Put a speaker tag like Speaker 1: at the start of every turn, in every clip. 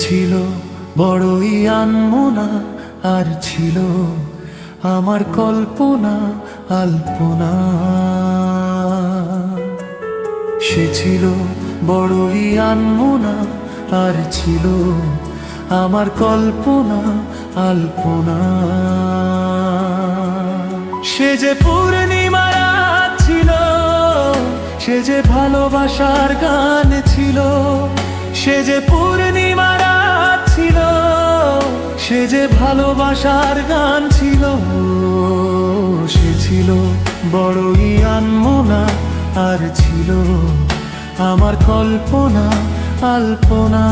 Speaker 1: ছিল বড়ই আনমনা, আর ছিল আমার কল্পনা আলপনা। সে ছিল বড়ই আনমনা, আর ছিল আমার কল্পনা আলপনা। সে যে পূর্ণিমা রাত ছিল, সে যে ভালোবাসার গান ছিল। সে যে পূর্ণিমা রাত ছিল, সে যে ভালোবাসার গান ছিল। সে ছিল বড়ই আনমনা, আর ছিল আমার কল্পনা আলপনা।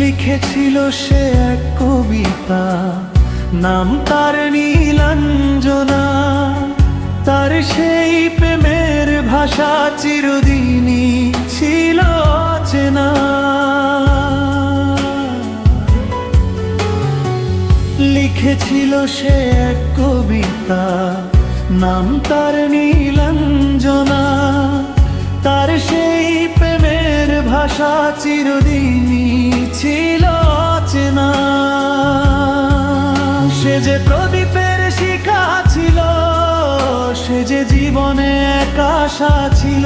Speaker 1: লিখেছিল সে এক কবিতা, নাম তার নীলাঞ্জনা। তার সেই প্রেমের ভাষা চিরদিনই ছিল অচেনা। লিখেছিল সে এক কবিতা, নাম তার নীলাঞ্জনা। তার সেই প্রেমের ভাষা চিরদিনই ছিল অচেনা। সে যে প্রদীপের শিখা ছিল, সে যে জীবনে এক আশা ছিল।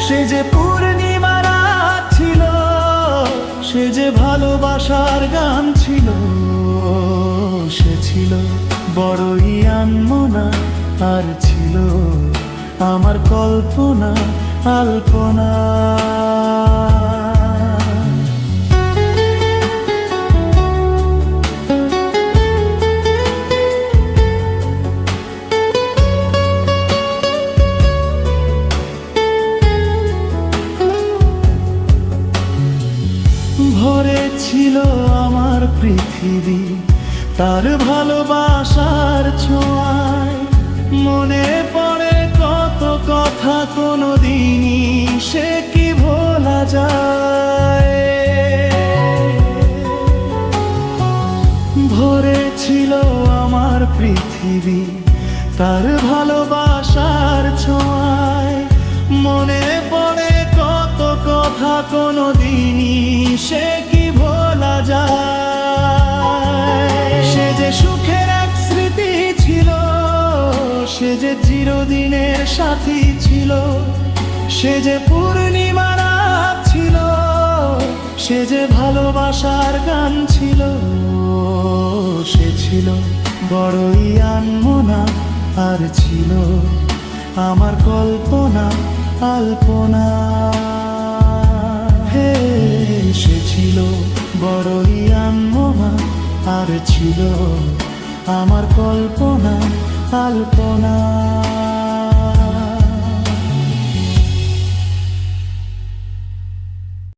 Speaker 1: সে যে পূর্ণিমা রাত ছিল, সে যে ভালোবাসার গান ছিল। সে ছিল বড়ই আনমনা, আর ছিল আমার কল্পনা আলপনা। ভরে ছিল আমার পৃথিবী তার ভালোবাসার ছোঁয়ায়। মনে পড়ে কত কথা, কোনদিনই সে কি ভোলা যায়। ভরে ছিল আমার পৃথিবী তার ভালোবাসার ছোঁয়ায়। মনে পড়ে কত কথা, কোনদিনই সে কি ভোলা যায়। সে যে সুখের এক স্মৃতি ছিল, সে যে চিরদিনের সাথী ছিল। সে যে পূর্ণিমা রাত ছিল, সে যে ভালোবাসার গান ছিল। সে ছিল বড়ই আনমনা, আর ছিল আমার কল্পনা আলপনা। হে, সে ছিল বড়ই আনমনা, আর ছিল আমার কল্পনা আলপনা।